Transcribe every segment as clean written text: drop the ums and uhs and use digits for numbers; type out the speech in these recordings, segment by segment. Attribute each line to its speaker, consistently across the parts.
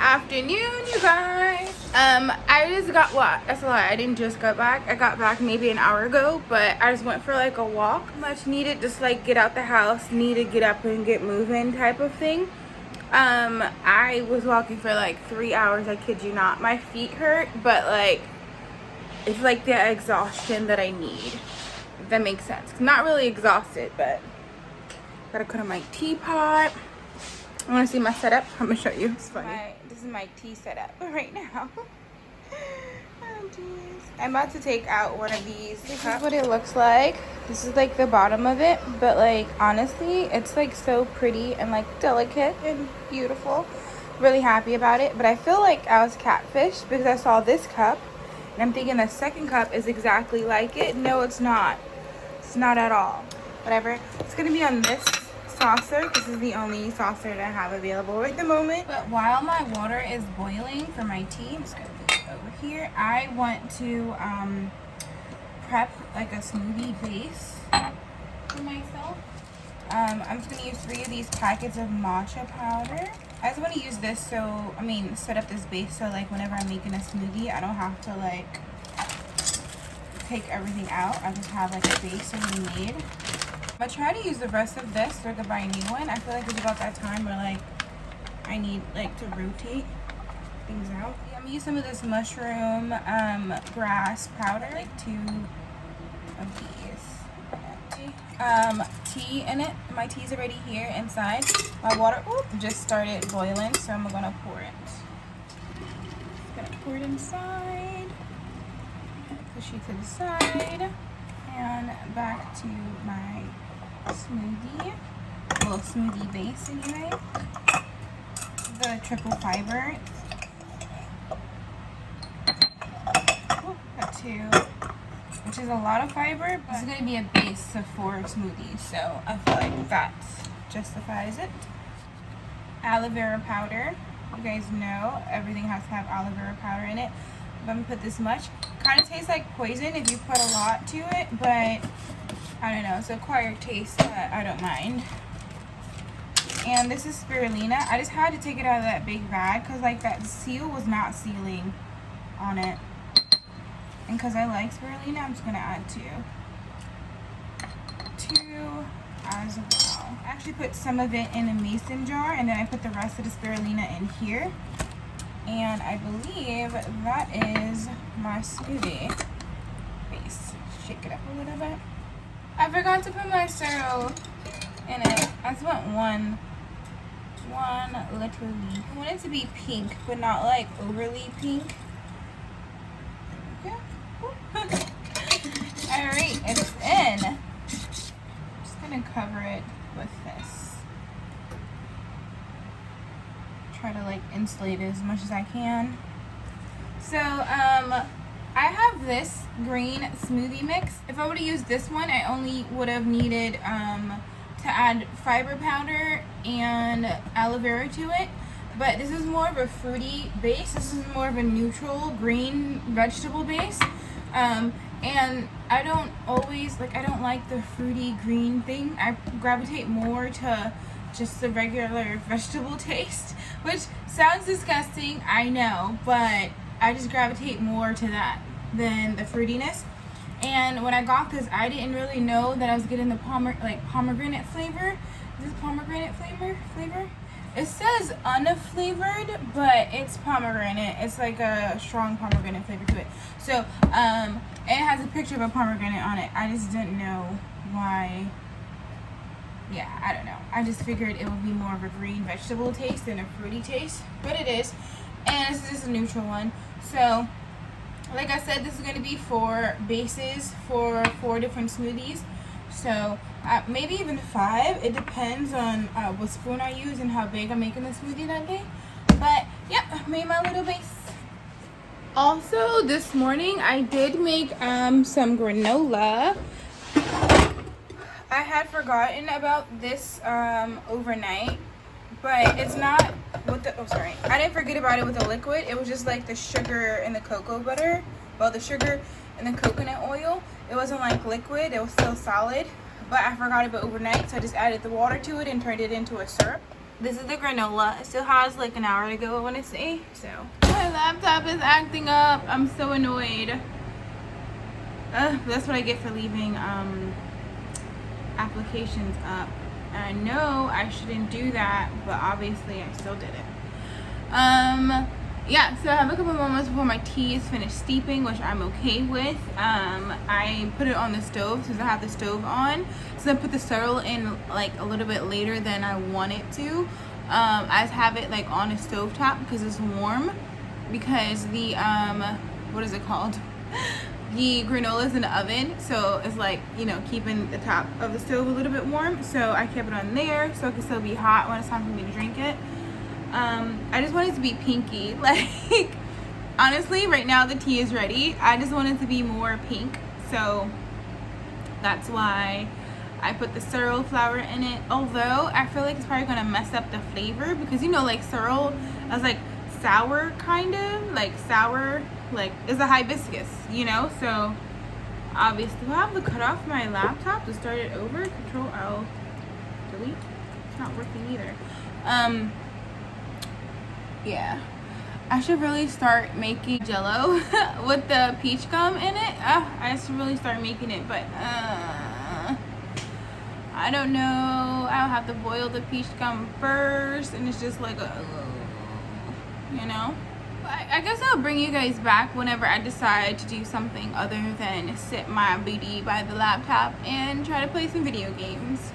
Speaker 1: afternoon, you guys. I just got, well, that's a lie, I didn't just get back. I got back maybe an hour ago, but I just went for like a walk. Much needed, just like get out the house, need to get up and get moving type of thing. I was walking for like 3 hours, I kid you not. My feet hurt, but like, it's like the exhaustion that I need, if that makes sense. I'm not really exhausted, but gotta put on my teapot. I want to see my setup. I'm gonna show you. It's funny. This is my tea setup right now. Oh jeez. I'm about to take out one of these. This is what it looks like. This is like the bottom of it, but like honestly, it's like so pretty and like delicate and beautiful. Really happy about it, but I feel like I was catfished because I saw this cup and I'm thinking the second cup is exactly like it. No, it's not. It's not at all. Whatever. It's gonna be on this saucer. This is the only saucer that I have available at the moment. But while my water is boiling for my tea, I'm just gonna put it over here. I want to prep like a smoothie base for myself. I'm just gonna use 3 of these packets of matcha powder. I just want to use this set up this base so like whenever I'm making a smoothie, I don't have to like take everything out. I just have like a base already made. I'm gonna try to use the rest of this so I can buy a new one. I feel like it's about that time where like I need like to rotate things out. Yeah, I'm gonna use some of this mushroom grass powder, like 2 of these. Tea in it. My tea's already here inside. My water just started boiling, so I'm gonna pour it. Just gonna pour it inside. Push it to the side and back to my smoothie, little smoothie base anyway. The triple fiber. Got 2, which is a lot of fiber, but it's gonna be a base for smoothies, so I feel like that justifies it. Aloe vera powder. You guys know everything has to have aloe vera powder in it. I'm gonna put this much. Kind of tastes like poison if you put a lot to it, but I don't know, it's an acquired taste that I don't mind. And this is spirulina. I just had to take it out of that big bag because like that seal was not sealing on it. And because I like spirulina, I'm just gonna add 2 as well. I actually put some of it in a mason jar and then I put the rest of the spirulina in here. And I believe that is my smoothie base. Shake it up a little bit. I forgot to put my syrup in it. I just want one little leaf. I want it to be pink, but not like overly pink. There we go. Alright, it's in. I'm just gonna cover it with this. Try to like insulate it as much as I can. So I have this green smoothie mix. If I would have used this one, I only would have needed to add fiber powder and aloe vera to it, but this is more of a fruity base. This is more of a neutral green vegetable base, and I don't always like, I don't like the fruity green thing. I gravitate more to just the regular vegetable taste, which sounds disgusting, I know, but I just gravitate more to that than the fruitiness. And when I got this, I didn't really know that I was getting the pomegranate flavor. Is this pomegranate flavor? It says unflavored, but it's pomegranate. It's like a strong pomegranate flavor to it. So it has a picture of a pomegranate on it. I just didn't know why. Yeah, I don't know. I just figured it would be more of a green vegetable taste than a fruity taste, but it is. And this is just a neutral one. So, like I said, this is going to be 4 bases for 4 different smoothies. So, maybe even 5. It depends on what spoon I use and how big I'm making the smoothie that day. But, yep, I made my little base. Also, this morning I did make some granola. I had forgotten about this overnight, but it's not with the, I didn't forget about it with the liquid. It was just like the sugar and the cocoa butter. Well, the sugar and the coconut oil. It wasn't like liquid, it was still solid, but I forgot about overnight, so I just added the water to it and turned it into a syrup. This is the granola. It still has like an hour to go, I want to say. So my laptop is acting up. I'm so annoyed. That's what I get for leaving applications up. And I know I shouldn't do that, but obviously I still did it. Yeah, so I have a couple moments before my tea is finished steeping, which I'm okay with. I put it on the stove since I have the stove on. So I put the sorrel in like a little bit later than I want it to. I have it like on a stove top because it's warm. Because the what is it called? The granola is in the oven, so it's like, you know, keeping the top of the stove a little bit warm. So I kept it on there so it can still be hot when it's time for me to drink it. I just want it to be pinky. Like, honestly, right now the tea is ready. I just want it to be more pink. So that's why I put the sorrel flour in it. Although I feel like it's probably gonna mess up the flavor because, you know, like sorrel is like sour, kind of like sour, like it's a hibiscus, you know. So obviously I have to cut off my laptop to start it over. Control L, delete. It's not working either. Yeah, I should really start making Jello with the peach gum in it. I should really start making it, but I don't know. I'll have to boil the peach gum first, and it's just like you know. I guess I'll bring you guys back whenever I decide to do something other than sit my booty by the laptop and try to play some video games.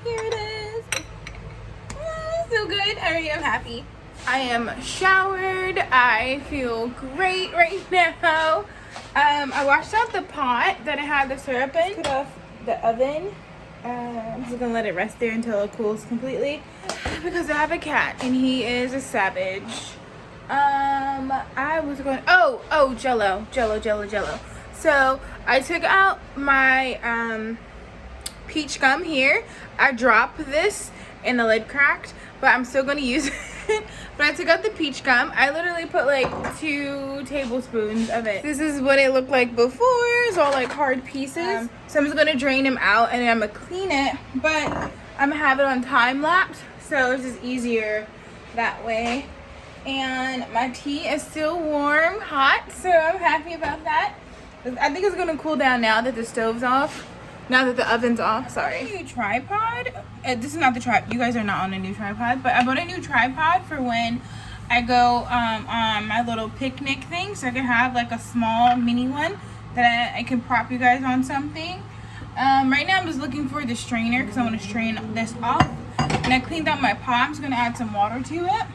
Speaker 1: Here it is. So good. Alright, I'm happy. I am showered. I feel great right now. I washed out the pot that I had the syrup in. Put off the oven. I'm just gonna let it rest there until it cools completely because I have a cat and he is a savage. I was going Jello. So I took out my peach gum here. I dropped this and the lid cracked, but I'm still gonna use it. But I took out the peach gum. I literally put like 2 tablespoons of it. This is what it looked like before. It's all like hard pieces. So I'm just gonna drain them out and then I'm gonna clean it, but I'm gonna have it on time lapse, so it's just easier that way. And my tea is still warm, hot, so I'm happy about that. I think it's gonna cool down now that the stove's off. Now that the oven's off, sorry. New tripod. This is not the tripod. You guys are not on a new tripod, but I bought a new tripod for when I go on my little picnic thing, so I can have like a small mini one that I can prop you guys on something. Right now I'm just looking for the strainer because I want to strain this off. And I cleaned out my pot. I'm just gonna add some water to it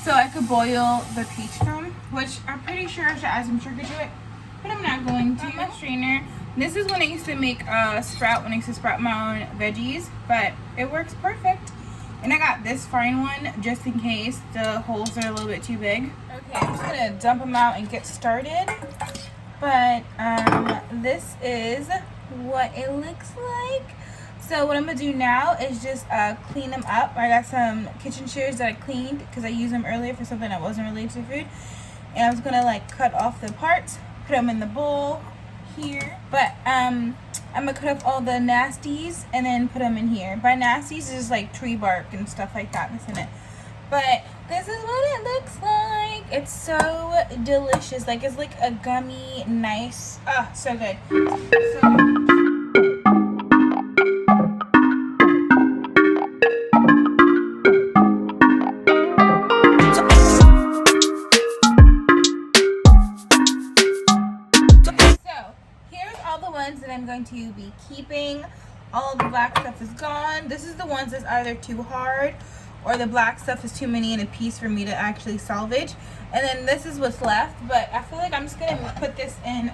Speaker 1: so I could boil the peach gum, which I'm pretty sure I should add some sugar to it, but I'm not going to. My strainer. This is when I used to make sprout, when I used to sprout my own veggies, but it works perfect. And I got this fine one just in case the holes are a little bit too big. Okay, I'm just gonna dump them out and get started. But this is what it looks like. So what I'm gonna do now is just clean them up. I got some kitchen shears that I cleaned because I used them earlier for something that wasn't related to food. And I was gonna like cut off the parts, put them in the bowl here, but I'm gonna cut off all the nasties and then put them in here. By nasties is like tree bark and stuff like that that's in it, but this is what it looks like. It's so delicious. Like it's like a gummy, nice, so good, so good. That I'm going to be keeping. All of the black stuff is gone. This is the ones that's either too hard or the black stuff is too many in a piece for me to actually salvage. And then this is what's left, but I feel like I'm just gonna put this in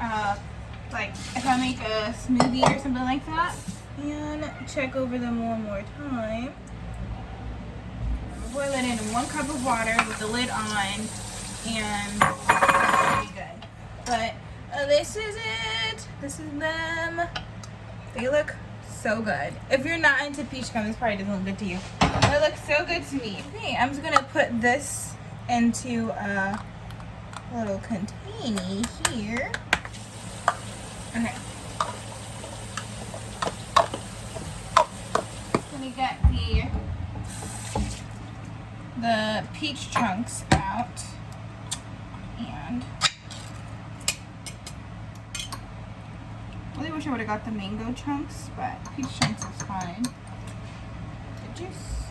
Speaker 1: like if I make a smoothie or something like that. And check over them one more time. Boil it in 1 cup of water with the lid on, and very good. But this is it. This is them. They look so good. If you're not into peach gum, this probably doesn't look good to you. They look so good to me. Okay, I'm just gonna put this into a little container here. Okay. me get the peach chunks out. And I really wish I would have got the mango chunks, but peach chunks is fine. The juice.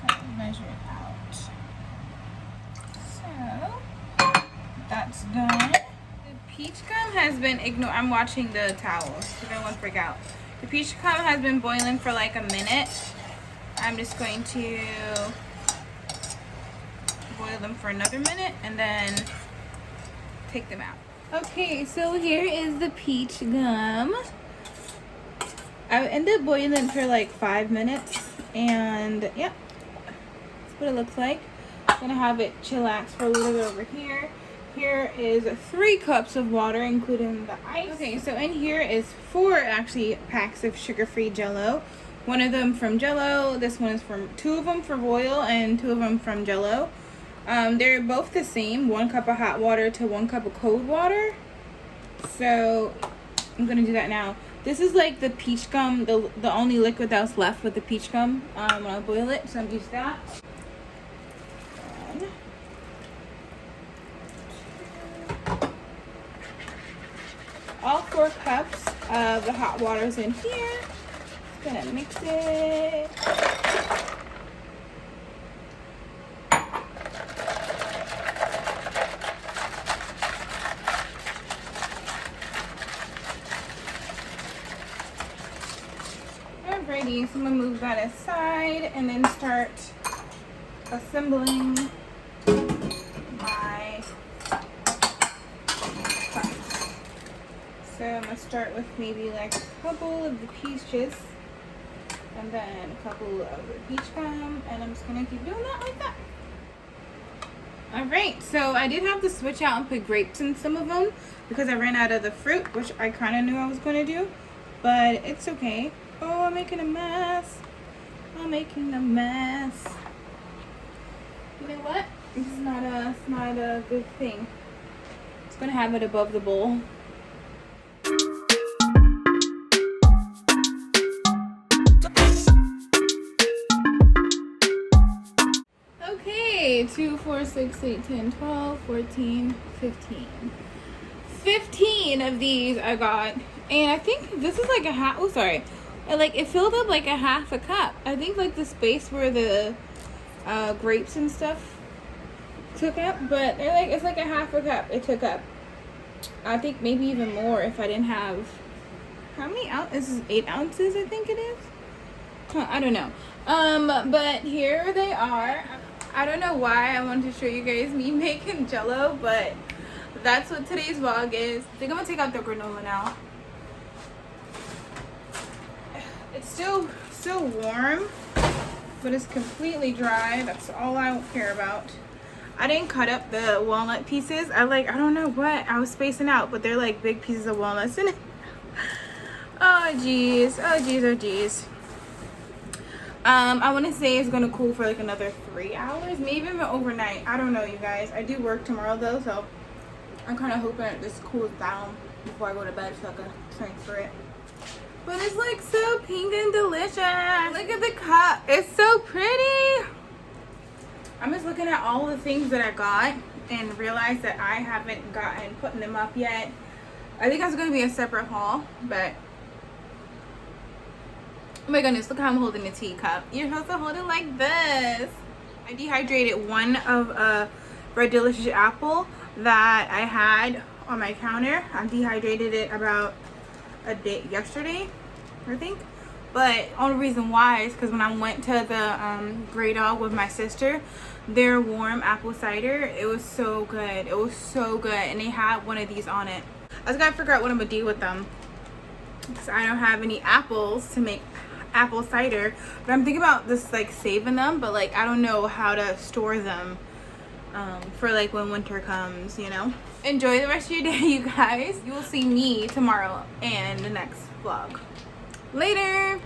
Speaker 1: Got to measure it out. So that's done. The peach gum has been I'm watching the towels so no one freak out. The peach gum has been boiling for like a minute. I'm just going to boil them for another minute and then take them out. Okay, so here is the peach gum. I ended up boiling for like 5 minutes, and yeah, that's what it looks like. I'm gonna have it chillax for a little bit over here. Here is 3 cups of water, including the ice. Okay, so in here is 4 actually packs of sugar-free Jello. One of them from Jello. This one is from 2 of them from Royal and 2 of them from Jello. They're both the same, 1 cup of hot water to 1 cup of cold water. So I'm gonna do that now. This is like the peach gum, the only liquid that was left with the peach gum when I boil it. So I'm gonna use that. And all 4 cups of the hot water is in here. Gonna mix it. Alrighty, so I'm gonna move that aside and then start assembling my cups. So I'm gonna start with maybe like a couple of the peaches and then a couple of the peach gum, and I'm just gonna keep doing that like that. Alright, so I did have to switch out and put grapes in some of them because I ran out of the fruit, which I kind of knew I was going to do, but it's okay. Oh, I'm making a mess. I'm making a mess. You know what? It's not a good thing. It's gonna have it above the bowl. Okay, 2, 4, 6, 8, 10, 12, 14, 15. 15 of these I got, and I think this is like a half. Oh, sorry. Like it filled up like a half a cup. I think like the space where the grapes and stuff took up, but they're like, it's like a half a cup it took up. I think maybe even more if I didn't have, how many ounces? This is 8 ounces, I think it is. I don't know. But here they are. I don't know why I wanted to show you guys me making Jello, but that's what today's vlog is. I think I'm gonna take out the granola now. It's still warm, but it's completely dry. That's all I care about. I didn't cut up the walnut pieces. I don't know what I was spacing out, but they're like big pieces of walnuts in it. Oh geez, oh geez, oh geez. I want to say it's gonna cool for like another 3 hours, maybe even overnight. I don't know, you guys. I do work tomorrow though, so I'm kind of hoping it just cools down before I go to bed so I can transfer it. But it's like so pink and delicious. Look at the cup. It's so pretty. I'm just looking at all the things that I got and realized that I haven't gotten putting them up yet. I think that's going to be a separate haul, but oh my goodness, look how I'm holding the teacup. You're supposed to hold it like this. I dehydrated one of a Red Delicious apple that I had on my counter. I dehydrated it about a day yesterday, I think. But only reason why is because when I went to the Grey Dog with my sister, their warm apple cider, it was so good. It was so good, and they had one of these on it. I just gotta figure out what I'm gonna do with them, because I don't have any apples to make apple cider. But I'm thinking about just like saving them, but like I don't know how to store them for like when winter comes, you know. Enjoy the rest of your day, you guys. You will see me tomorrow and the next vlog. Later.